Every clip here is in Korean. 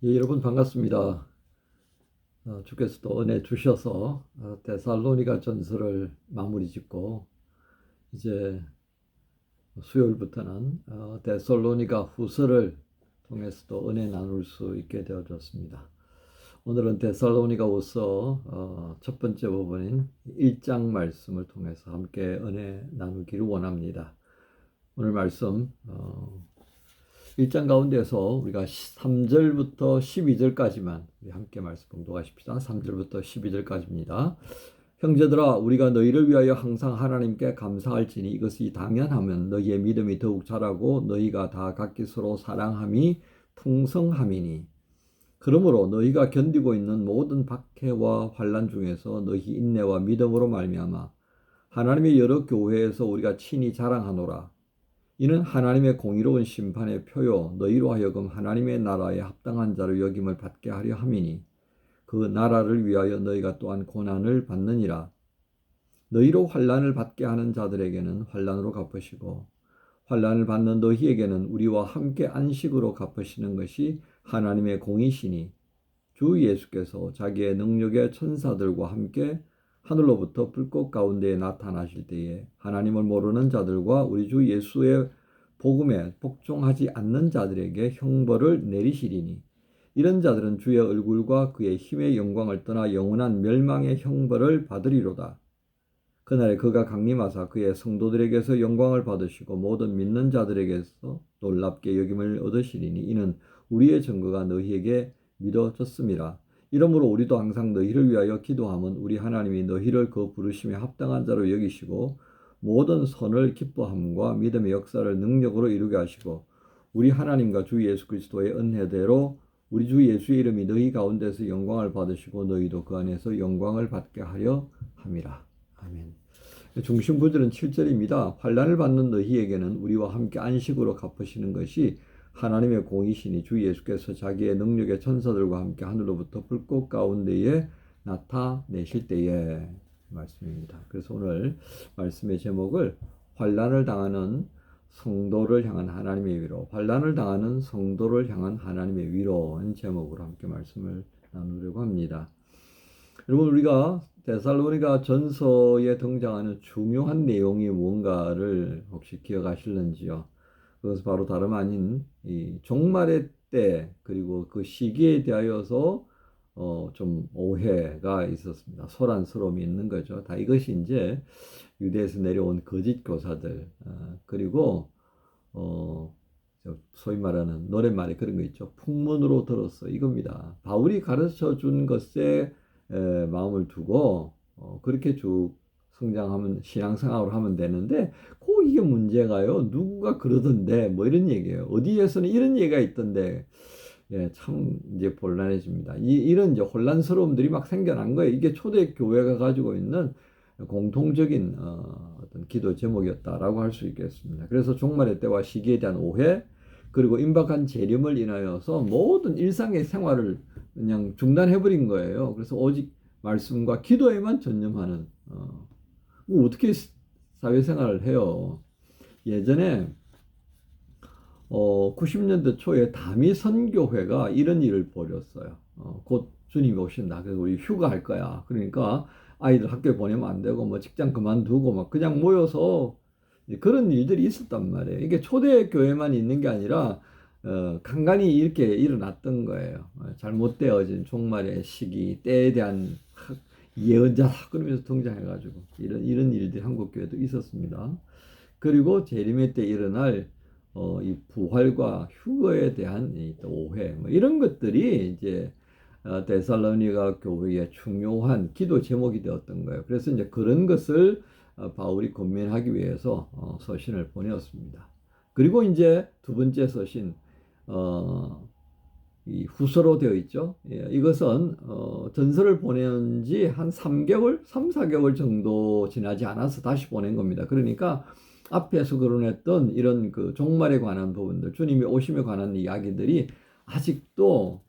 예, 여러분 반갑습니다. 주께서 또 은혜 주셔서 데살로니가 전서를 마무리 짓고 이제 수요일부터는 데살로니가 후서를 통해서 또 은혜 나눌 수 있게 되어졌습니다. 오늘은 데살로니가 후서 첫 번째 부분인 1장 말씀을 통해서 함께 은혜 나누기를 원합니다. 오늘 말씀 1장 가운데서 우리가 3절부터 12절까지만 우리 함께 말씀 봉독하십시다. 3절부터 12절까지입니다. 형제들아, 우리가 너희를 위하여 항상 하나님께 감사할지니 이것이 당연하면 너희의 믿음이 더욱 자라고 너희가 다 각기 서로 사랑함이 풍성함이니. 그러므로 너희가 견디고 있는 모든 박해와 환난 중에서 너희 인내와 믿음으로 말미암아 하나님의 여러 교회에서 우리가 친히 자랑하노라. 이는 하나님의 공의로운 심판의 표요 너희로 하여금 하나님의 나라에 합당한 자로 여김을 받게 하려 함이니 그 나라를 위하여 너희가 또한 고난을 받느니라. 너희로 환난을 받게 하는 자들에게는 환난으로 갚으시고 환난을 받는 너희에게는 우리와 함께 안식으로 갚으시는 것이 하나님의 공이시니 주 예수께서 자기의 능력의 천사들과 함께 하늘로부터 불꽃 가운데에 나타나실 때에 하나님을 모르는 자들과 우리 주 예수의 복음에 복종하지 않는 자들에게 형벌을 내리시리니 이런 자들은 주의 얼굴과 그의 힘의 영광을 떠나 영원한 멸망의 형벌을 받으리로다. 그날에 그가 강림하사 그의 성도들에게서 영광을 받으시고 모든 믿는 자들에게서 놀랍게 여김을 얻으시리니 이는 우리의 증거가 너희에게 믿어졌음이라. 이러므로 우리도 항상 너희를 위하여 기도함은 우리 하나님이 너희를 그 부르심에 합당한 자로 여기시고 모든 선을 기뻐함과 믿음의 역사를 능력으로 이루게 하시고 우리 하나님과 주 예수 그리스도의 은혜대로 우리 주 예수의 이름이 너희 가운데서 영광을 받으시고 너희도 그 안에서 영광을 받게 하려 함이라. 아멘. 중심 구절은 7절입니다. 환난을 받는 너희에게는 우리와 함께 안식으로 갚으시는 것이 하나님의 공이시니 주 예수께서 자기의 능력의 천사들과 함께 하늘로부터 불꽃 가운데에 나타내실 때에 말씀입니다. 그래서 오늘 말씀의 제목을 환난을 당하는 성도를 향한 하나님의 위로, 환난을 당하는 성도를 향한 하나님의 위로인 제목으로 함께 말씀을 나누려고 합니다. 여러분, 우리가 데살로니가 전서에 등장하는 중요한 내용이 뭔가를 혹시 기억하실는지요? 그것은 바로 다름 아닌 이 종말의 때 그리고 그 시기에 대하여서 좀 오해가 있었습니다. 소란스러움이 있는 거죠. 다 이것이 이제 유대에서 내려온 거짓 교사들 그리고 소위 말하는 노랫말에 그런 거 있죠. 풍문으로 들었어 이겁니다. 바울이 가르쳐 준 것에 마음을 두고 그렇게 쭉 성장하면 신앙생활을 하면 되는데 꼭 이게 문제가요. 누구가 그러던데 뭐 이런 얘기예요. 어디에서는 이런 얘기가 있던데 예, 참 이제 곤란해집니다. 이런 이제 혼란스러움들이 막 생겨난 거예요. 이게 초대 교회가 가지고 있는 공통적인 어떤 기도 제목이었다라고 할 수 있겠습니다. 그래서 종말의 때와 시기에 대한 오해 그리고 임박한 재림을 인하여서 모든 일상의 생활을 그냥 중단해버린 거예요. 그래서 오직 말씀과 기도에만 전념하는 뭐 어떻게 사회생활을 해요. 예전에 90년대 초에 다미 선교회가 이런 일을 벌였어요. 곧 주님이 오신다. 그래서 우리 휴가할 거야. 그러니까 아이들 학교에 보내면 안 되고 뭐 직장 그만두고 막 그냥 모여서 그런 일들이 있었단 말이에요. 이게 초대 교회만 있는 게 아니라 간간히 이렇게 일어났던 거예요. 잘못되어진 종말의 시기, 때에 대한 예언자다 그러면서 등장해가지고 이런 일들이 한국 교회도 있었습니다. 그리고 재림의 때 일어날 이 부활과 휴거에 대한 이 오해 뭐 이런 것들이 이제 데살로니가 교회의 중요한 기도 제목이 되었던 거예요. 그래서 이제 그런 것을 바울이 권면하기 위해서 서신을 보내었습니다. 그리고 이제 두 번째 서신 이 후서로 되어 있죠. 예, 이것은 전서를 보낸 지 한 3개월, 3, 4개월 정도 지나지 않아서 다시 보낸 겁니다. 그러니까 앞에서 거론했던 이런 그 종말에 관한 부분들, 주님의 오심에 관한 이야기들이 아직도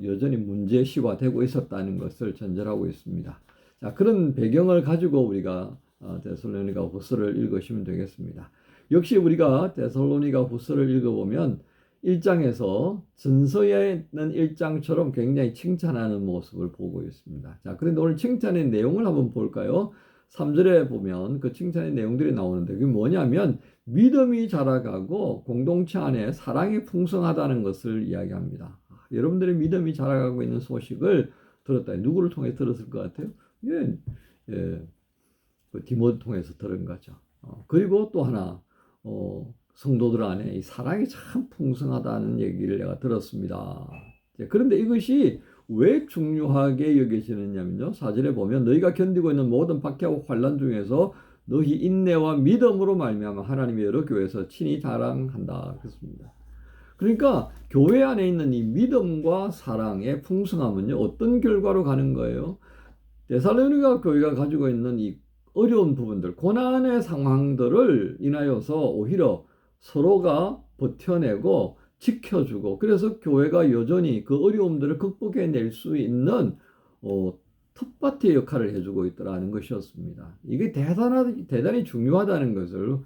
여전히 문제시화되고 있었다는 것을 전제하고 있습니다. 자, 그런 배경을 가지고 우리가 데살로니가 후서를 읽으시면 되겠습니다. 역시 우리가 데살로니가 후서를 읽어보면 1장에서 전서에 있는 1장처럼 굉장히 칭찬하는 모습을 보고 있습니다. 자, 그런데 오늘 칭찬의 내용을 한번 볼까요? 3절에 보면 그 칭찬의 내용들이 나오는데 그게 뭐냐면 믿음이 자라가고 공동체 안에 사랑이 풍성하다는 것을 이야기합니다. 여러분들의 믿음이 자라가고 있는 소식을 들었다. 누구를 통해 들었을 것 같아요? 예, 예, 그 디모데 통해서 들은 거죠. 그리고 또 하나 성도들 안에 이 사랑이 참 풍성하다는 얘기를 내가 들었습니다. 그런데 이것이 왜 중요하게 여겨지느냐면요. 4절에 보면 너희가 견디고 있는 모든 박해하고 환난 중에서 너희 인내와 믿음으로 말미암아 하나님의 여러 교회에서 친히 자랑한다. 그렇습니다. 그러니까 교회 안에 있는 이 믿음과 사랑의 풍성함은요. 어떤 결과로 가는 거예요? 데살로니가 교회가 가지고 있는 이 어려운 부분들, 고난의 상황들을 인하여서 오히려 서로가 버텨내고 지켜주고 그래서 교회가 여전히 그 어려움들을 극복해낼 수 있는 텃밭의 역할을 해주고 있더라는 것이었습니다. 이게 대단히 중요하다는 것을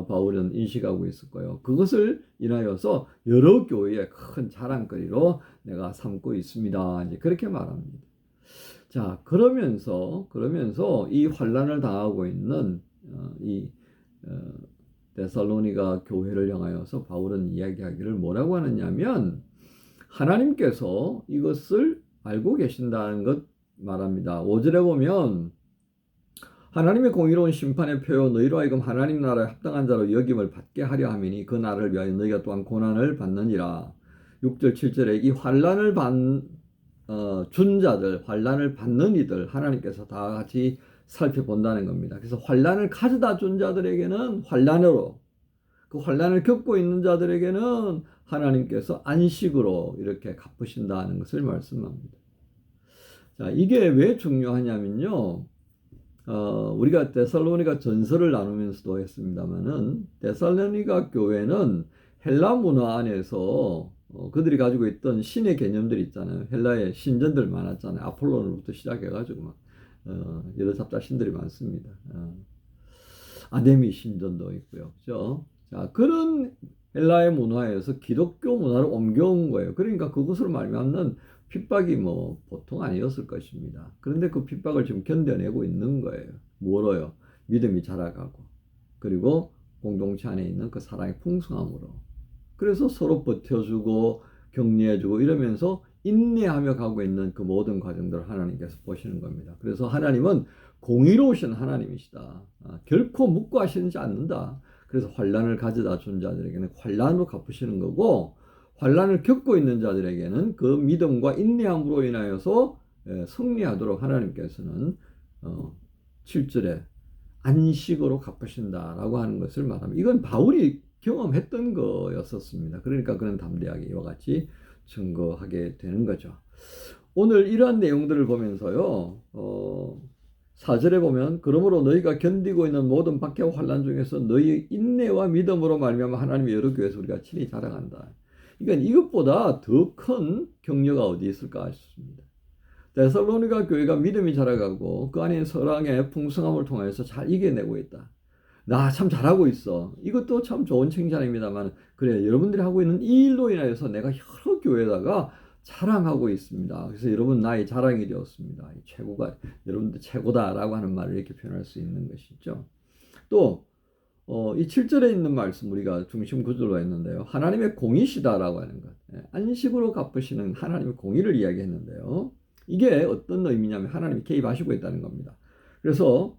바울은 인식하고 있을 거예요. 그것을 인하여서 여러 교회의 큰 자랑거리로 내가 삼고 있습니다. 이제 그렇게 말합니다. 자, 그러면서 이 환난을 당하고 있는 이 데살로니가 교회를 향하여서 바울은 이야기하기를 뭐라고 하느냐면 하나님께서 이것을 알고 계신다는 것 말합니다. 5절에 보면 하나님의 공의로운 심판의 표요 너희로 하여금 하나님 나라에 합당한 자로 여김을 받게 하려 함이니 그 나라를 위하여 너희가 또한 고난을 받느니라. 6절 7절에 이 환난을 준 자들, 환난을 받는 이들 하나님께서 다 같이 살펴본다는 겁니다. 그래서 환난을 가져다 준 자들에게는 환난으로, 그 환난을 겪고 있는 자들에게는 하나님께서 안식으로 이렇게 갚으신다는 것을 말씀합니다. 자, 이게 왜 중요하냐면요. 우리가 데살로니가 전서를 나누면서도 했습니다만은 데살로니가 교회는 헬라 문화 안에서 그들이 가지고 있던 신의 개념들이 있잖아요. 헬라에 신전들 많았잖아요. 아폴론으로부터 시작해가지고 막 여러 잡자신들이 많습니다. 아데미 신전도 있고요. 그죠? 자, 그런 헬라의 문화에서 기독교 문화를 옮겨온 거예요. 그러니까 그것으로 말미암는 핍박이 뭐 보통 아니었을 것입니다. 그런데 그 핍박을 지금 견뎌내고 있는 거예요. 뭐로요? 믿음이 자라가고 그리고 공동체 안에 있는 그 사랑의 풍성함으로. 그래서 서로 버텨주고 격려해주고 이러면서 인내하며 가고 있는 그 모든 과정들을 하나님께서 보시는 겁니다. 그래서 하나님은 공의로우신 하나님이시다. 결코 묵고하시지 않는다. 그래서 환난을 가져다 준 자들에게는 환난으로 갚으시는 거고 환난을 겪고 있는 자들에게는 그 믿음과 인내함으로 인하여서 승리하도록 하나님께서는 7절에 안식으로 갚으신다라고 하는 것을 말합니다. 이건 바울이 경험했던 거였었습니다. 그러니까 그는 담대하게 이와 같이 증거하게 되는 거죠. 오늘 이러한 내용들을 보면서요. 4절에 보면 그러므로 너희가 견디고 있는 모든 박해와 환난 중에서 너희의 인내와 믿음으로 말미암아 하나님의 여러 교회에서 우리가 친히 자랑한다. 그러니까 이것보다 더 큰 격려가 어디 있을까 싶습니다. 데살로니가 교회가 믿음이 자라가고 그 안에 사랑의 풍성함을 통해서 잘 이겨내고 있다. 나 참 잘하고 있어. 이것도 참 좋은 칭찬입니다만 그래 여러분들이 하고 있는 이 일로 인하여서 내가 여러 교회에다가 자랑하고 있습니다. 그래서 여러분 나의 자랑이 되었습니다. 최고가 여러분들 최고다라고 하는 말을 이렇게 표현할 수 있는 것이죠. 또 이 7절에 있는 말씀 우리가 중심 구절로 했는데요. 하나님의 공의시다라고 하는 것. 안식으로 갚으시는 하나님의 공의를 이야기했는데요. 이게 어떤 의미냐면 하나님이 개입하시고 있다는 겁니다. 그래서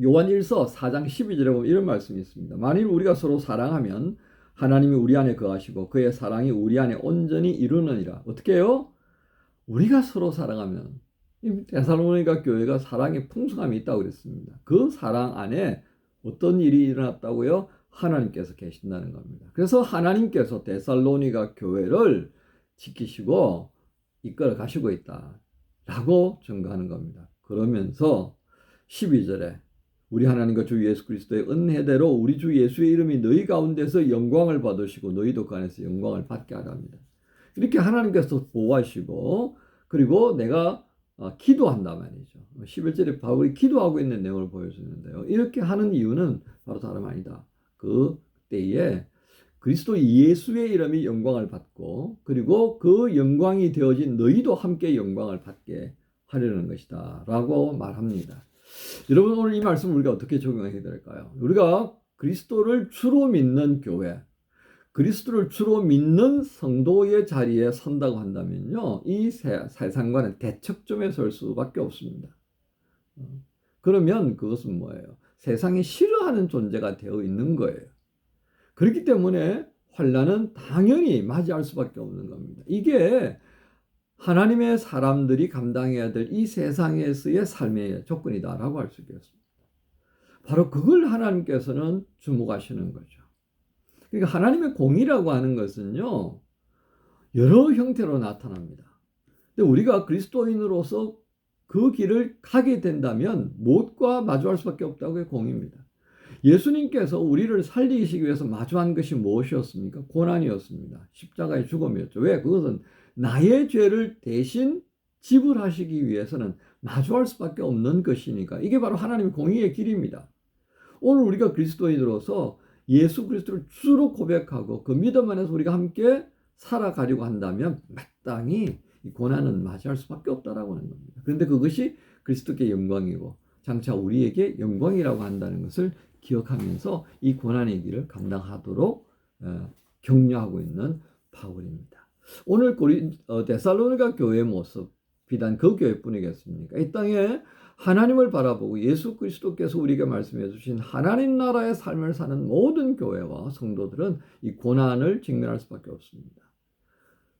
요한 1서 4장 12절에 보면 이런 말씀이 있습니다. 만일 우리가 서로 사랑하면 하나님이 우리 안에 거하시고 그의 사랑이 우리 안에 온전히 이루느니라. 어떻게 해요? 우리가 서로 사랑하면 데살로니가 교회가 사랑의 풍성함이 있다고 그랬습니다. 그 사랑 안에 어떤 일이 일어났다고요? 하나님께서 계신다는 겁니다. 그래서 하나님께서 데살로니가 교회를 지키시고 이끌어 가시고 있다라고 증거하는 겁니다. 그러면서 12절에 우리 하나님과 주 예수 그리스도의 은혜대로 우리 주 예수의 이름이 너희 가운데서 영광을 받으시고 너희도 그 안에서 영광을 받게 하랍니다. 이렇게 하나님께서 보호하시고 그리고 내가 기도한다 말이죠. 11절에 바울이 기도하고 있는 내용을 보여주는데요. 이렇게 하는 이유는 바로 다름 아니다. 그 때에 그리스도 예수의 이름이 영광을 받고 그리고 그 영광이 되어진 너희도 함께 영광을 받게 하려는 것이다 라고 말합니다. 여러분, 오늘 이 말씀 우리가 어떻게 적용해야 될까요? 우리가 그리스도를 주로 믿는 교회, 그리스도를 주로 믿는 성도의 자리에 선다고 한다면요, 이 세상과는 대척점에 설 수밖에 없습니다. 그러면 그것은 뭐예요? 세상이 싫어하는 존재가 되어 있는 거예요. 그렇기 때문에 환난은 당연히 맞이할 수밖에 없는 겁니다. 이게 하나님의 사람들이 감당해야 될 이 세상에서의 삶의 조건이다라고 할 수 있겠습니다. 바로 그걸 하나님께서는 주목하시는 거죠. 그러니까 하나님의 공의라고 하는 것은요, 여러 형태로 나타납니다. 근데 우리가 그리스도인으로서 그 길을 가게 된다면 무엇과 마주할 수밖에 없다고의 공의입니다. 예수님께서 우리를 살리시기 위해서 마주한 것이 무엇이었습니까? 고난이었습니다. 십자가의 죽음이었죠. 왜? 그것은 나의 죄를 대신 지불하시기 위해서는 마주할 수밖에 없는 것이니까. 이게 바로 하나님의 공의의 길입니다. 오늘 우리가 그리스도인으로서 예수 그리스도를 주로 고백하고 그 믿음 안에서 우리가 함께 살아가려고 한다면 마땅히 이 고난은 맞이할 수밖에 없다라고 하는 겁니다. 그런데 그것이 그리스도께 영광이고 장차 우리에게 영광이라고 한다는 것을 기억하면서 이 고난의 길을 감당하도록 격려하고 있는 바울입니다. 오늘 데살로니가 교회의 모습, 비단 그 교회뿐이겠습니까? 이 땅에 하나님을 바라보고 예수 그리스도께서 우리에게 말씀해 주신 하나님 나라의 삶을 사는 모든 교회와 성도들은 이 고난을 직면할 수밖에 없습니다.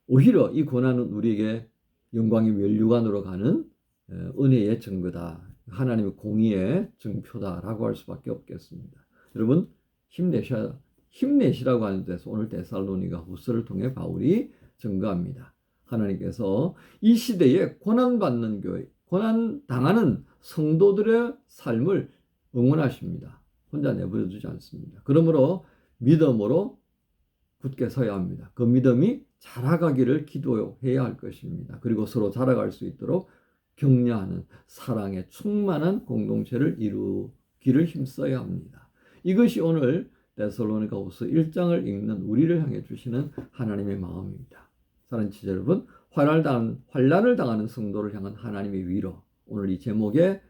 오히려 이 고난은 우리에게 영광의 면류관으로 가는 은혜의 증거다. 하나님의 공의의 증표다라고 할 수밖에 없겠습니다. 여러분, 힘내시라고 하는 데서 오늘 데살로니가 후서를 통해 바울이 증거합니다. 하나님께서 이 시대에 고난받는 교회, 고난당하는 성도들의 삶을 응원하십니다. 혼자 내버려 두지 않습니다. 그러므로 믿음으로 굳게 서야 합니다. 그 믿음이 자라가기를 기도해야 할 것입니다. 그리고 서로 자라갈 수 있도록 격려하는 사랑에 충만한 공동체를 이루기를 힘써야 합니다. 이것이 오늘 데살로니가후서 1장을 읽는 우리를 향해 주시는 하나님의 마음입니다. 사랑하는 지체 여러분, 환난을 당하는 성도를 향한 하나님의 위로, 오늘 이 제목에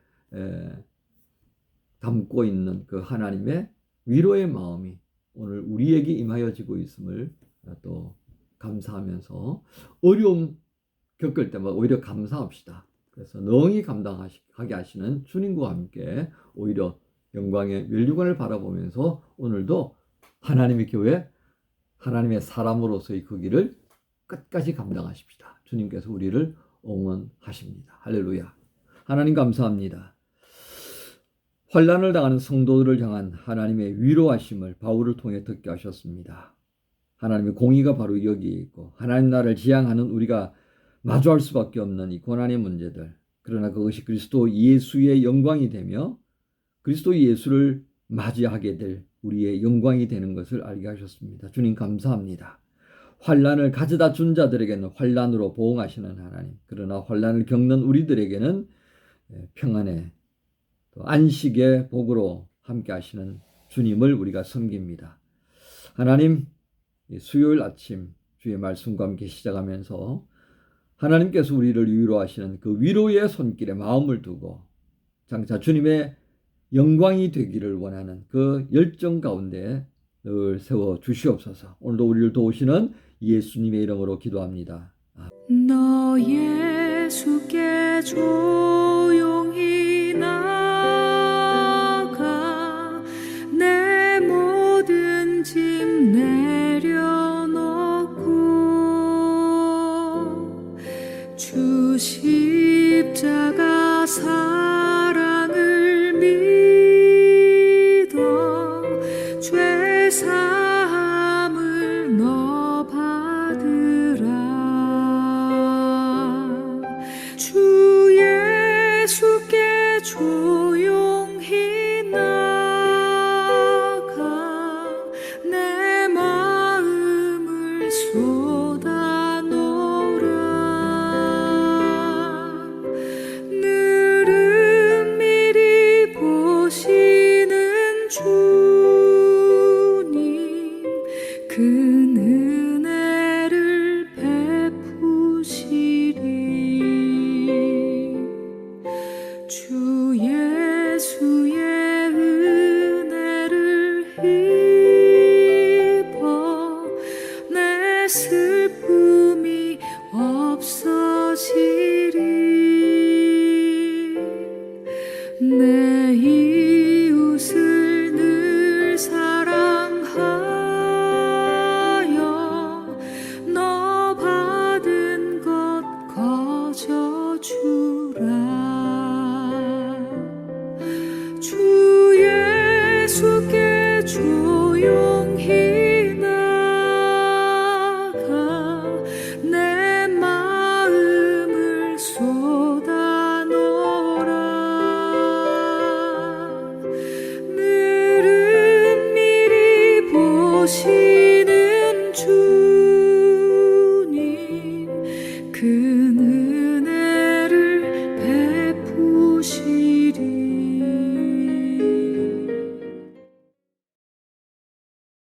담고 있는 그 하나님의 위로의 마음이 오늘 우리에게 임하여지고 있음을 또 감사하면서 어려움 겪을 때마다 오히려 감사합시다. 그래서 능히 감당하게 하시는 주님과 함께 오히려 영광의 면류관을 바라보면서 오늘도 하나님의 교회, 하나님의 사람으로서의 그 길을 끝까지 감당하십시다. 주님께서 우리를 응원하십니다. 할렐루야. 하나님 감사합니다. 환난을 당하는 성도들을 향한 하나님의 위로하심을 바울을 통해 듣게 하셨습니다. 하나님의 공의가 바로 여기에 있고 하나님 나라를 지향하는 우리가 마주할 수밖에 없는 이 고난의 문제들, 그러나 그것이 그리스도 예수의 영광이 되며 그리스도 예수를 맞이하게 될 우리의 영광이 되는 것을 알게 하셨습니다. 주님 감사합니다. 환난을 가져다 준 자들에게는 환난으로 보응하시는 하나님, 그러나 환난을 겪는 우리들에게는 평안의 또 안식의 복으로 함께 하시는 주님을 우리가 섬깁니다. 하나님, 수요일 아침 주의 말씀과 함께 시작하면서 하나님께서 우리를 위로하시는 그 위로의 손길에 마음을 두고 장차 주님의 영광이 되기를 원하는 그 열정 가운데 늘 세워 주시옵소서. 오늘도 우리를 도우시는 예수님의 이름으로 기도합니다. 너 예수께 조용히 나가 내 모든 짐 내려놓고 주 십자가 사랑을 믿어 죄 사함을 너 받으라. 주 예수께 조용히 나가 내 마음을 쏟아놓으라. 늘 없어지리